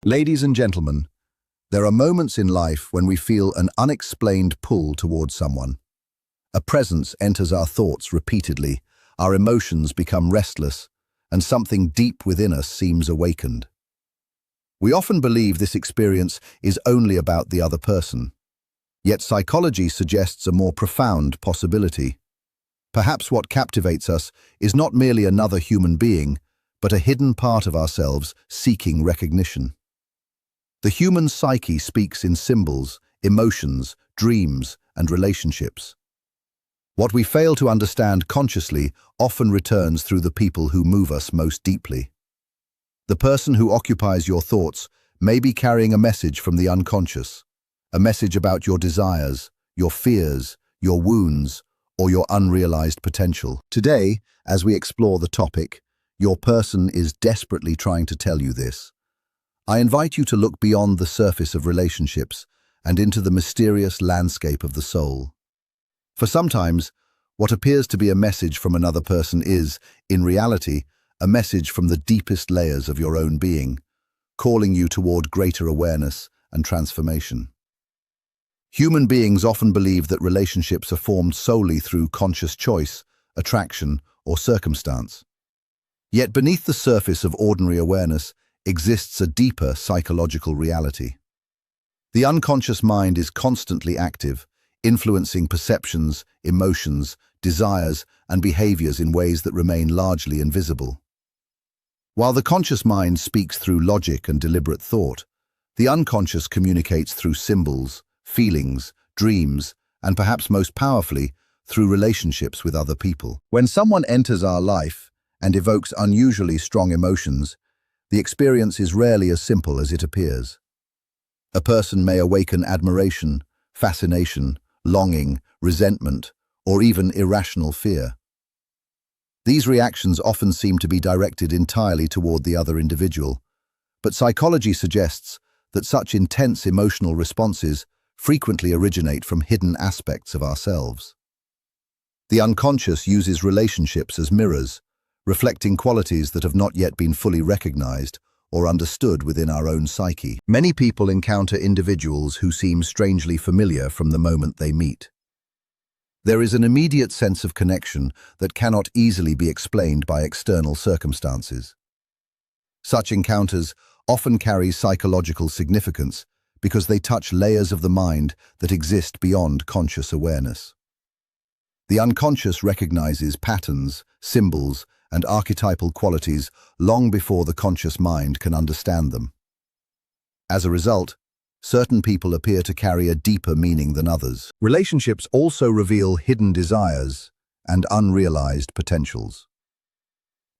Ladies and gentlemen, there are moments in life when we feel an unexplained pull towards someone. A presence enters our thoughts repeatedly, our emotions become restless, and something deep within us seems awakened. We often believe this experience is only about the other person. Yet psychology suggests a more profound possibility. Perhaps what captivates us is not merely another human being, but a hidden part of ourselves seeking recognition. The human psyche speaks in symbols, emotions, dreams, and relationships. What we fail to understand consciously often returns through the people who move us most deeply. The person who occupies your thoughts may be carrying a message from the unconscious, a message about your desires, your fears, your wounds, or your unrealized potential. Today, as we explore the topic, your person is desperately trying to tell you this. I invite you to look beyond the surface of relationships and into the mysterious landscape of the soul. For sometimes, what appears to be a message from another person is, in reality, a message from the deepest layers of your own being, calling you toward greater awareness and transformation. Human beings often believe that relationships are formed solely through conscious choice, attraction, or circumstance. Yet beneath the surface of ordinary awareness exists a deeper psychological reality. The unconscious mind is constantly active, influencing perceptions, emotions, desires, and behaviors in ways that remain largely invisible. While the conscious mind speaks through logic and deliberate thought, the unconscious communicates through symbols, feelings, dreams, and perhaps most powerfully, through relationships with other people. When someone enters our life and evokes unusually strong emotions, the experience is rarely as simple as it appears. A person may awaken admiration, fascination, longing, resentment, or even irrational fear. These reactions often seem to be directed entirely toward the other individual, but psychology suggests that such intense emotional responses frequently originate from hidden aspects of ourselves. The unconscious uses relationships as mirrors, reflecting qualities that have not yet been fully recognized or understood within our own psyche. Many people encounter individuals who seem strangely familiar from the moment they meet. There is an immediate sense of connection that cannot easily be explained by external circumstances. Such encounters often carry psychological significance because they touch layers of the mind that exist beyond conscious awareness. The unconscious recognizes patterns, symbols, and archetypal qualities long before the conscious mind can understand them. As a result, certain people appear to carry a deeper meaning than others. Relationships also reveal hidden desires and unrealized potentials.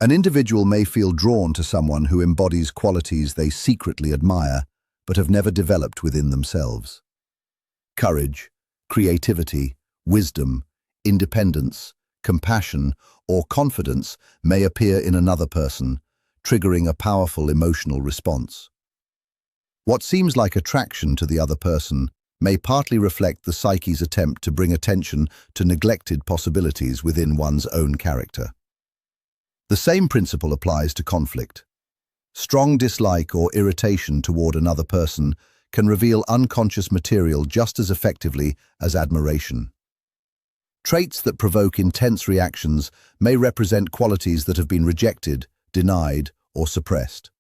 An individual may feel drawn to someone who embodies qualities they secretly admire but have never developed within themselves. Courage, creativity, wisdom, independence, compassion, or confidence may appear in another person, triggering a powerful emotional response. What seems like attraction to the other person may partly reflect the psyche's attempt to bring attention to neglected possibilities within one's own character. The same principle applies to conflict. Strong dislike or irritation toward another person can reveal unconscious material just as effectively as admiration. Traits that provoke intense reactions may represent qualities that have been rejected, denied, or suppressed.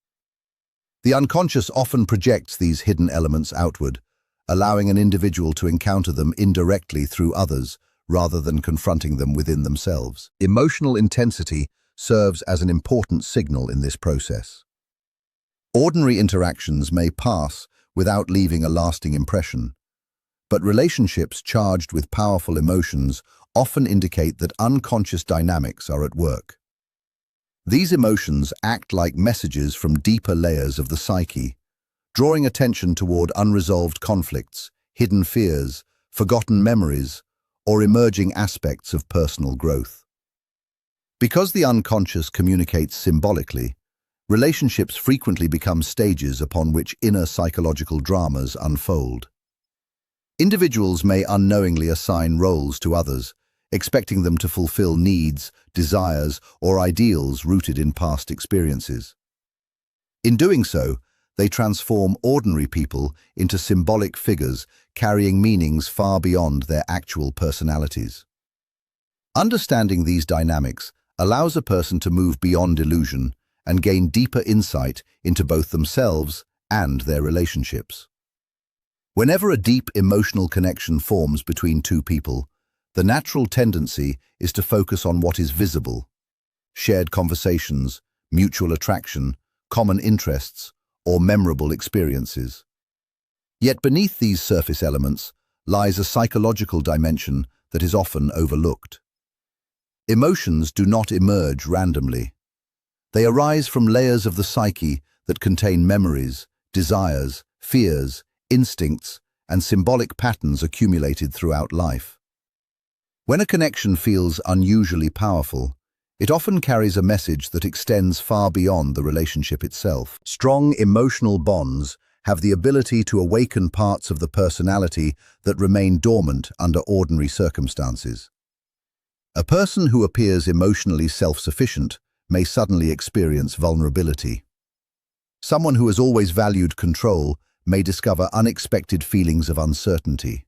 The unconscious often projects these hidden elements outward, allowing an individual to encounter them indirectly through others rather than confronting them within themselves. Emotional intensity serves as an important signal in this process. Ordinary interactions may pass without leaving a lasting impression, but relationships charged with powerful emotions often indicate that unconscious dynamics are at work. These emotions act like messages from deeper layers of the psyche, drawing attention toward unresolved conflicts, hidden fears, forgotten memories, or emerging aspects of personal growth. Because the unconscious communicates symbolically, relationships frequently become stages upon which inner psychological dramas unfold. Individuals may unknowingly assign roles to others, expecting them to fulfill needs, desires, or ideals rooted in past experiences. In doing so, They transform ordinary people into symbolic figures carrying meanings far beyond their actual personalities. Understanding these dynamics allows a person to move beyond illusion and gain deeper insight into both themselves and their relationships. Whenever a deep emotional connection forms between two people, the natural tendency is to focus on what is visible: shared conversations, mutual attraction, common interests, or memorable experiences. Yet beneath these surface elements lies a psychological dimension that is often overlooked. Emotions do not emerge randomly. They arise from layers of the psyche that contain memories, desires, fears, instincts, and symbolic patterns accumulated throughout life. When a connection feels unusually powerful, it often carries a message that extends far beyond the relationship itself. Strong emotional bonds have the ability to awaken parts of the personality that remain dormant under ordinary circumstances. A person who appears emotionally self-sufficient may suddenly experience vulnerability. Someone who has always valued control may discover unexpected feelings of uncertainty.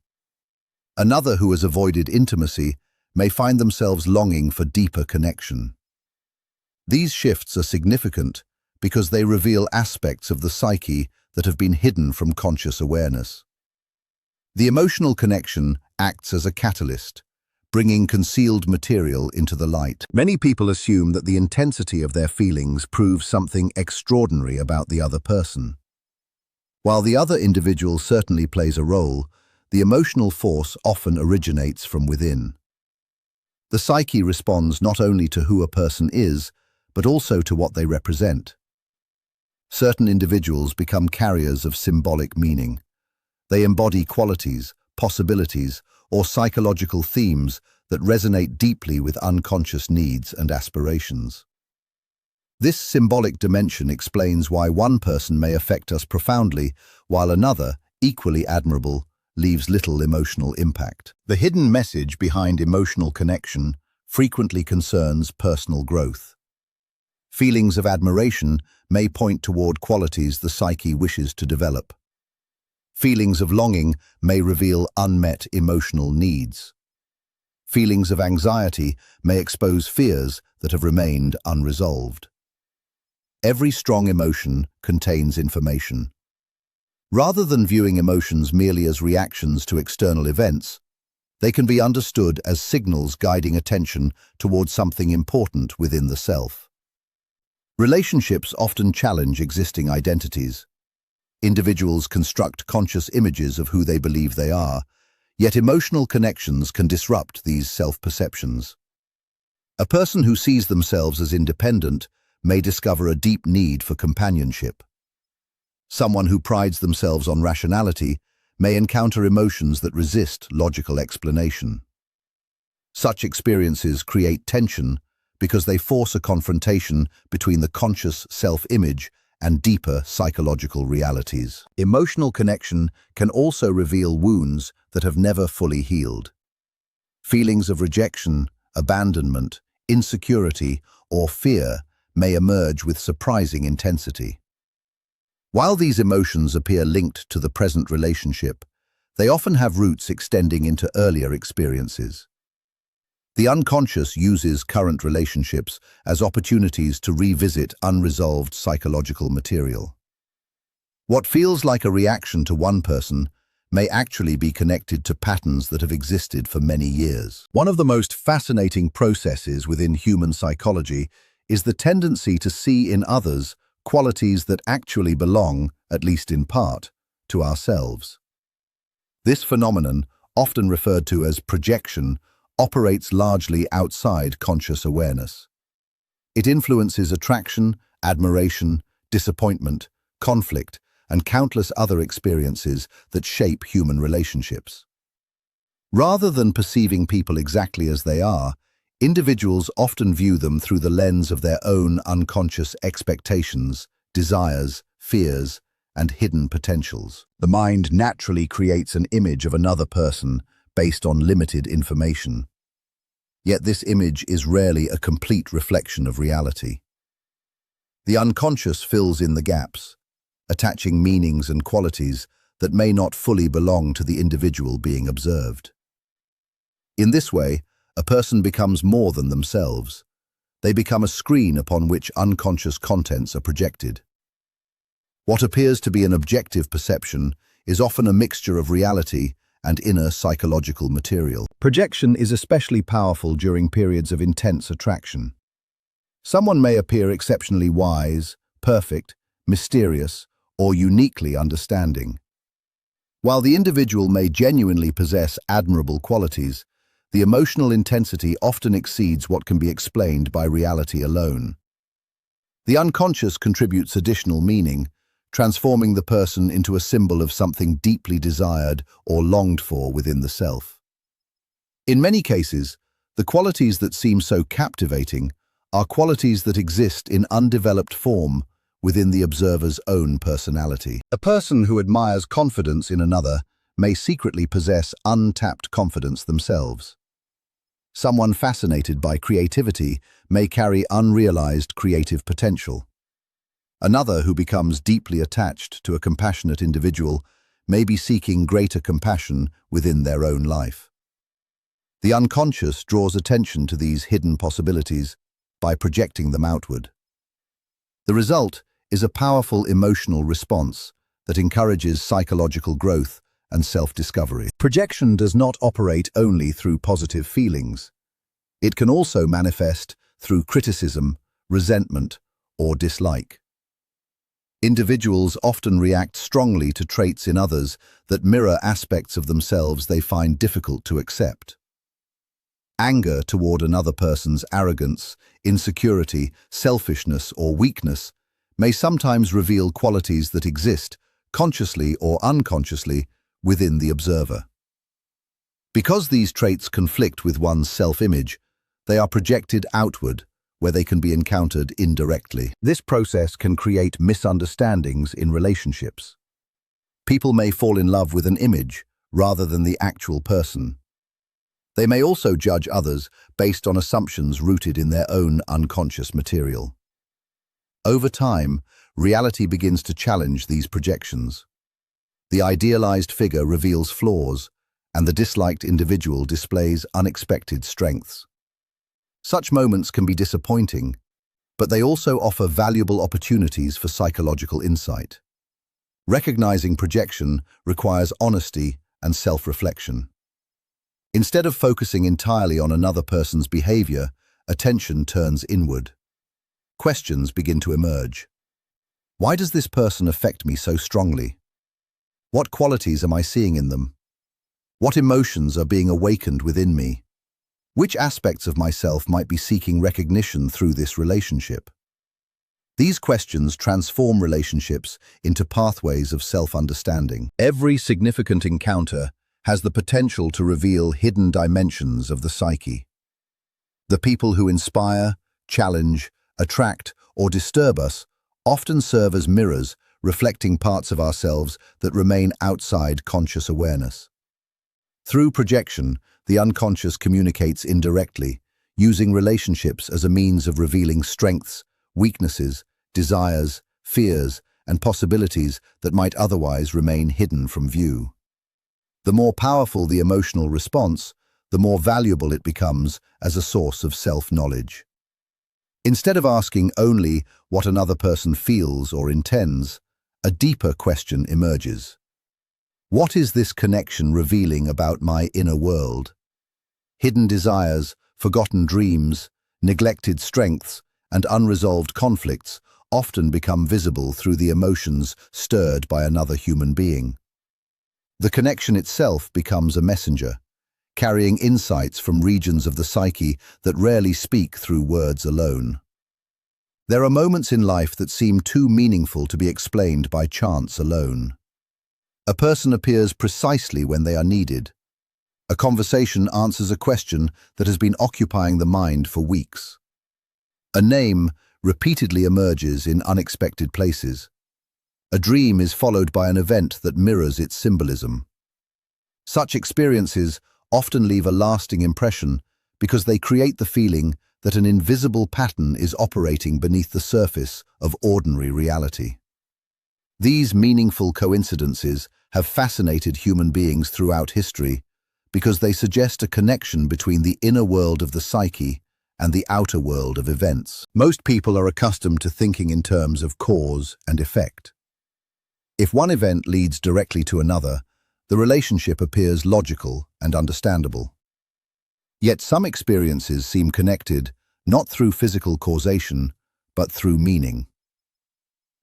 Another who has avoided intimacy may find themselves longing for deeper connection. These shifts are significant because they reveal aspects of the psyche that have been hidden from conscious awareness. The emotional connection acts as a catalyst, bringing concealed material into the light. Many people assume that the intensity of their feelings proves something extraordinary about the other person. While the other individual certainly plays a role, the emotional force often originates from within. The psyche responds not only to who a person is, but also to what they represent. Certain individuals become carriers of symbolic meaning. They embody qualities, possibilities, or psychological themes that resonate deeply with unconscious needs and aspirations. This symbolic dimension explains why one person may affect us profoundly, while another, equally admirable, leaves little emotional impact. The hidden message behind emotional connection frequently concerns personal growth. Feelings of admiration may point toward qualities the psyche wishes to develop. Feelings of longing may reveal unmet emotional needs. Feelings of anxiety may expose fears that have remained unresolved. Every strong emotion contains information. Rather than viewing emotions merely as reactions to external events, they can be understood as signals guiding attention towards something important within the self. Relationships often challenge existing identities. Individuals construct conscious images of who they believe they are, yet emotional connections can disrupt these self-perceptions. A person who sees themselves as independent may discover a deep need for companionship. Someone who prides themselves on rationality may encounter emotions that resist logical explanation. Such experiences create tension because they force a confrontation between the conscious self-image and deeper psychological realities. Emotional connection can also reveal wounds that have never fully healed. Feelings of rejection, abandonment, insecurity, or fear may emerge with surprising intensity. While these emotions appear linked to the present relationship, they often have roots extending into earlier experiences. The unconscious uses current relationships as opportunities to revisit unresolved psychological material. What feels like a reaction to one person may actually be connected to patterns that have existed for many years. One of the most fascinating processes within human psychology is the tendency to see in others qualities that actually belong, at least in part, to ourselves. This phenomenon, often referred to as projection, operates largely outside conscious awareness. It influences attraction, admiration, disappointment, conflict, and countless other experiences that shape human relationships. Rather than perceiving people exactly as they are, individuals often view them through the lens of their own unconscious expectations, desires, fears, and hidden potentials. The mind naturally creates an image of another person based on limited information. Yet this image is rarely a complete reflection of reality. The unconscious fills in the gaps, attaching meanings and qualities that may not fully belong to the individual being observed. In this way, a person becomes more than themselves. They become a screen upon which unconscious contents are projected. What appears to be an objective perception is often a mixture of reality and inner psychological material. Projection is especially powerful during periods of intense attraction. Someone may appear exceptionally wise, perfect, mysterious, or uniquely understanding. While the individual may genuinely possess admirable qualities, the emotional intensity often exceeds what can be explained by reality alone. The unconscious contributes additional meaning, transforming the person into a symbol of something deeply desired or longed for within the self. In many cases, the qualities that seem so captivating are qualities that exist in undeveloped form within the observer's own personality. A person who admires confidence in another may secretly possess untapped confidence themselves. Someone fascinated by creativity may carry unrealized creative potential. Another who becomes deeply attached to a compassionate individual may be seeking greater compassion within their own life. The unconscious draws attention to these hidden possibilities by projecting them outward. The result is a powerful emotional response that encourages psychological growth and self-discovery. Projection does not operate only through positive feelings. It can also manifest through criticism, resentment, or dislike. Individuals often react strongly to traits in others that mirror aspects of themselves they find difficult to accept. Anger toward another person's arrogance, insecurity, selfishness, or weakness may sometimes reveal qualities that exist, consciously or unconsciously, within the observer. Because these traits conflict with one's self-image, they are projected outward, where they can be encountered indirectly. This process can create misunderstandings in relationships. People may fall in love with an image rather than the actual person. They may also judge others based on assumptions rooted in their own unconscious material. Over time, reality begins to challenge these projections. The idealized figure reveals flaws, and the disliked individual displays unexpected strengths. Such moments can be disappointing, but they also offer valuable opportunities for psychological insight. Recognizing projection requires honesty and self-reflection. Instead of focusing entirely on another person's behavior, attention turns inward. Questions begin to emerge. Why does this person affect me so strongly? What qualities am I seeing in them? What emotions are being awakened within me? Which aspects of myself might be seeking recognition through this relationship? These questions transform relationships into pathways of self-understanding. Every significant encounter has the potential to reveal hidden dimensions of the psyche. The people who inspire, challenge, attract, or disturb us often serve as mirrors, reflecting parts of ourselves that remain outside conscious awareness. Through projection, the unconscious communicates indirectly, using relationships as a means of revealing strengths, weaknesses, desires, fears, and possibilities that might otherwise remain hidden from view. The more powerful the emotional response, the more valuable it becomes as a source of self-knowledge. Instead of asking only what another person feels or intends, a deeper question emerges. What is this connection revealing about my inner world? Hidden desires, forgotten dreams, neglected strengths, and unresolved conflicts often become visible through the emotions stirred by another human being. The connection itself becomes a messenger, carrying insights from regions of the psyche that rarely speak through words alone. There are moments in life that seem too meaningful to be explained by chance alone. A person appears precisely when they are needed. A conversation answers a question that has been occupying the mind for weeks. A name repeatedly emerges in unexpected places. A dream is followed by an event that mirrors its symbolism. Such experiences often leave a lasting impression because they create the feeling that an invisible pattern is operating beneath the surface of ordinary reality. These meaningful coincidences have fascinated human beings throughout history because they suggest a connection between the inner world of the psyche and the outer world of events. Most people are accustomed to thinking in terms of cause and effect. If one event leads directly to another, the relationship appears logical and understandable. Yet some experiences seem connected, not through physical causation, but through meaning.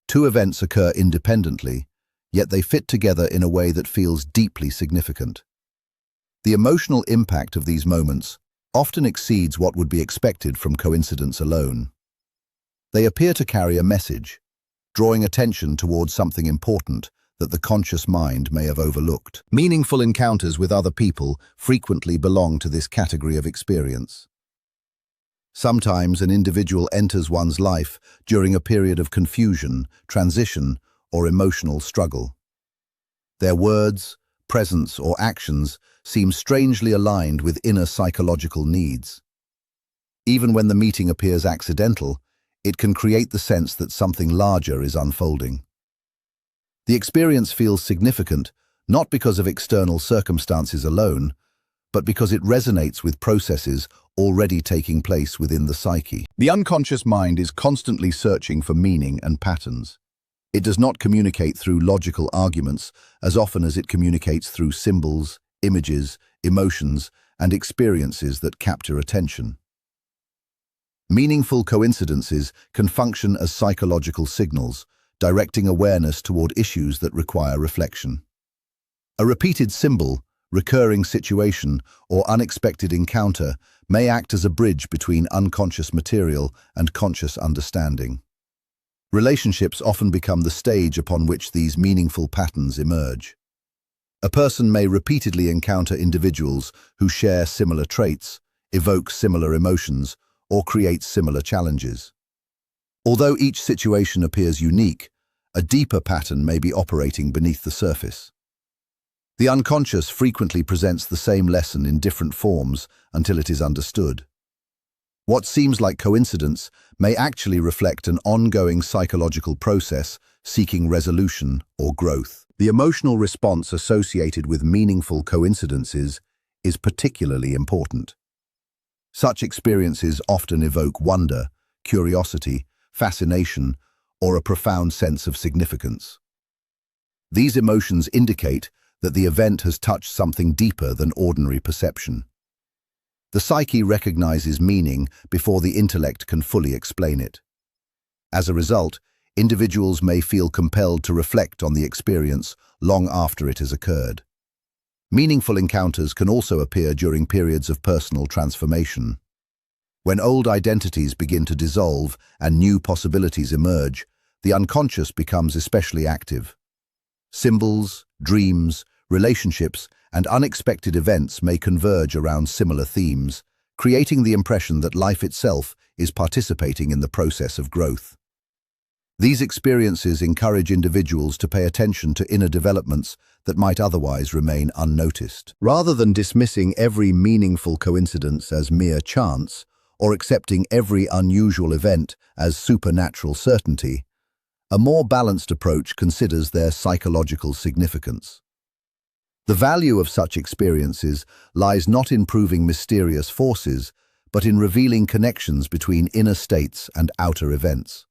Two events occur independently, yet they fit together in a way that feels deeply significant. The emotional impact of these moments often exceeds what would be expected from coincidence alone. They appear to carry a message, drawing attention towards something important that the conscious mind may have overlooked. Meaningful encounters with other people frequently belong to this category of experience. Sometimes an individual enters one's life during a period of confusion, transition, or emotional struggle. Their words, presence, or actions seem strangely aligned with inner psychological needs. Even when the meeting appears accidental, it can create the sense that something larger is unfolding. The experience feels significant, not because of external circumstances alone, but because it resonates with processes already taking place within the psyche. The unconscious mind is constantly searching for meaning and patterns. It does not communicate through logical arguments as often as it communicates through symbols, images, emotions, and experiences that capture attention. Meaningful coincidences can function as psychological signals, directing awareness toward issues that require reflection. A repeated symbol, recurring situation, or unexpected encounter may act as a bridge between unconscious material and conscious understanding. Relationships often become the stage upon which these meaningful patterns emerge. A person may repeatedly encounter individuals who share similar traits, evoke similar emotions, or create similar challenges. Although each situation appears unique, a deeper pattern may be operating beneath the surface. The unconscious frequently presents the same lesson in different forms until it is understood. What seems like coincidence may actually reflect an ongoing psychological process seeking resolution or growth. The emotional response associated with meaningful coincidences is particularly important. Such experiences often evoke wonder, curiosity, fascination, or a profound sense of significance. These emotions indicate that the event has touched something deeper than ordinary perception. The psyche recognizes meaning before the intellect can fully explain it. As a result, individuals may feel compelled to reflect on the experience long after it has occurred. Meaningful encounters can also appear during periods of personal transformation. When old identities begin to dissolve and new possibilities emerge, the unconscious becomes especially active. Symbols, dreams, relationships, and unexpected events may converge around similar themes, creating the impression that life itself is participating in the process of growth. These experiences encourage individuals to pay attention to inner developments that might otherwise remain unnoticed. Rather than dismissing every meaningful coincidence as mere chance, or accepting every unusual event as supernatural certainty, a more balanced approach considers their psychological significance. The value of such experiences lies not in proving mysterious forces, but in revealing connections between inner states and outer events.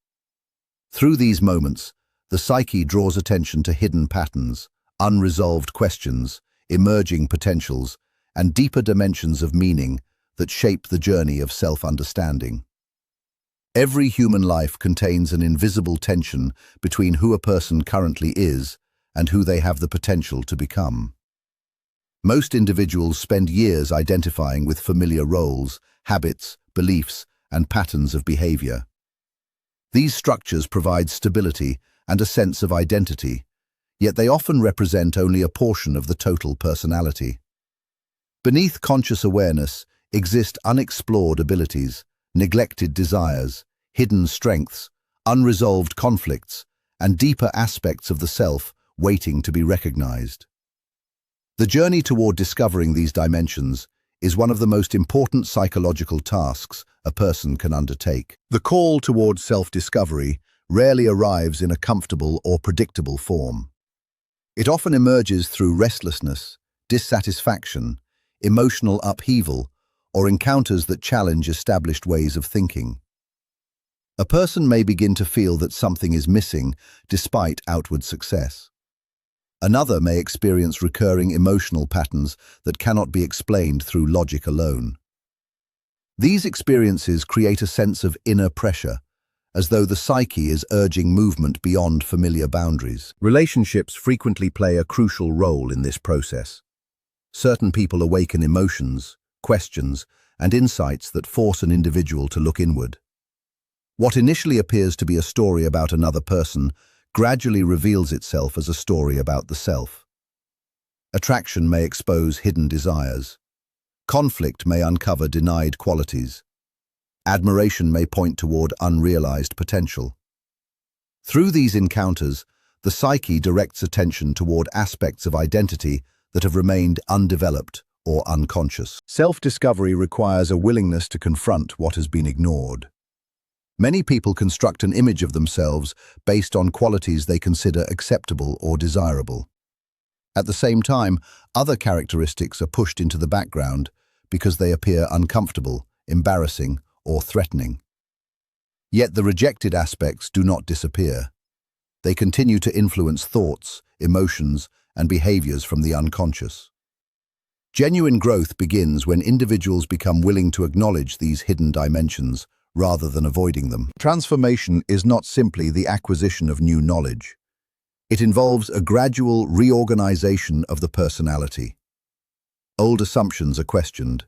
Through these moments, the psyche draws attention to hidden patterns, unresolved questions, emerging potentials, and deeper dimensions of meaning that shape the journey of self-understanding. Every human life contains an invisible tension between who a person currently is and who they have the potential to become. Most individuals spend years identifying with familiar roles, habits, beliefs, and patterns of behavior. These structures provide stability and a sense of identity, yet they often represent only a portion of the total personality. Beneath conscious awareness exist unexplored abilities, neglected desires, hidden strengths, unresolved conflicts, and deeper aspects of the self waiting to be recognized. The journey toward discovering these dimensions is one of the most important psychological tasks a person can undertake. The call toward self-discovery rarely arrives in a comfortable or predictable form. It often emerges through restlessness, dissatisfaction, emotional upheaval, or encounters that challenge established ways of thinking. A person may begin to feel that something is missing despite outward success. Another may experience recurring emotional patterns that cannot be explained through logic alone. These experiences create a sense of inner pressure, as though the psyche is urging movement beyond familiar boundaries. Relationships frequently play a crucial role in this process. Certain people awaken emotions, questions, and insights that force an individual to look inward. What initially appears to be a story about another person gradually reveals itself as a story about the self. Attraction may expose hidden desires. Conflict may uncover denied qualities. Admiration may point toward unrealized potential. Through these encounters, the psyche directs attention toward aspects of identity that have remained undeveloped or unconscious. Self-discovery requires a willingness to confront what has been ignored. Many people construct an image of themselves based on qualities they consider acceptable or desirable. At the same time, other characteristics are pushed into the background because they appear uncomfortable, embarrassing, or threatening. Yet the rejected aspects do not disappear. They continue to influence thoughts, emotions, and behaviors from the unconscious. Genuine growth begins when individuals become willing to acknowledge these hidden dimensions rather than avoiding them. Transformation is not simply the acquisition of new knowledge. It involves a gradual reorganization of the personality. Old assumptions are questioned.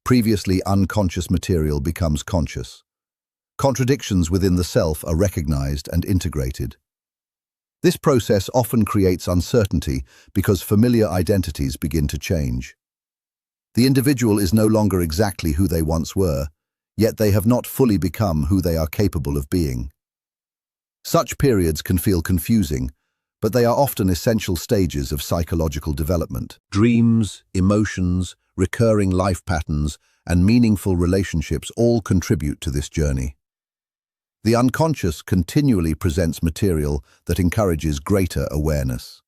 Previously unconscious material becomes conscious. Contradictions within the self are recognized and integrated. This process often creates uncertainty because familiar identities begin to change. The individual is no longer exactly who they once were, yet they have not fully become who they are capable of being. Such periods can feel confusing, but they are often essential stages of psychological development. Dreams, emotions, recurring life patterns, and meaningful relationships all contribute to this journey. The unconscious continually presents material that encourages greater awareness.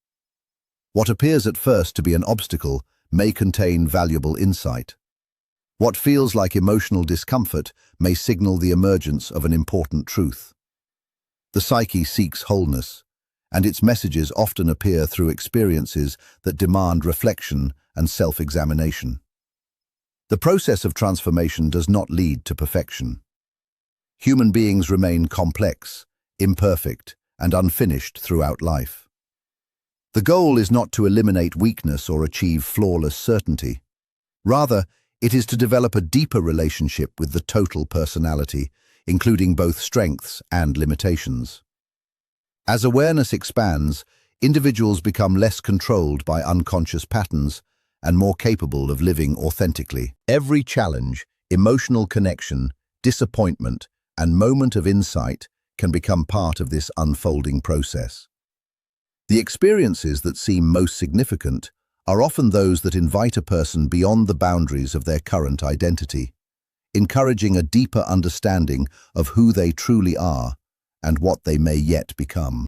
What appears at first to be an obstacle may contain valuable insight. What feels like emotional discomfort may signal the emergence of an important truth. The psyche seeks wholeness, and its messages often appear through experiences that demand reflection and self-examination. The process of transformation does not lead to perfection. Human beings remain complex, imperfect, and unfinished throughout life. The goal is not to eliminate weakness or achieve flawless certainty. Rather, it is to develop a deeper relationship with the total personality, including both strengths and limitations. As awareness expands, individuals become less controlled by unconscious patterns and more capable of living authentically. Every challenge, emotional connection, disappointment, and moment of insight can become part of this unfolding process. The experiences that seem most significant are often those that invite a person beyond the boundaries of their current identity, encouraging a deeper understanding of who they truly are and what they may yet become.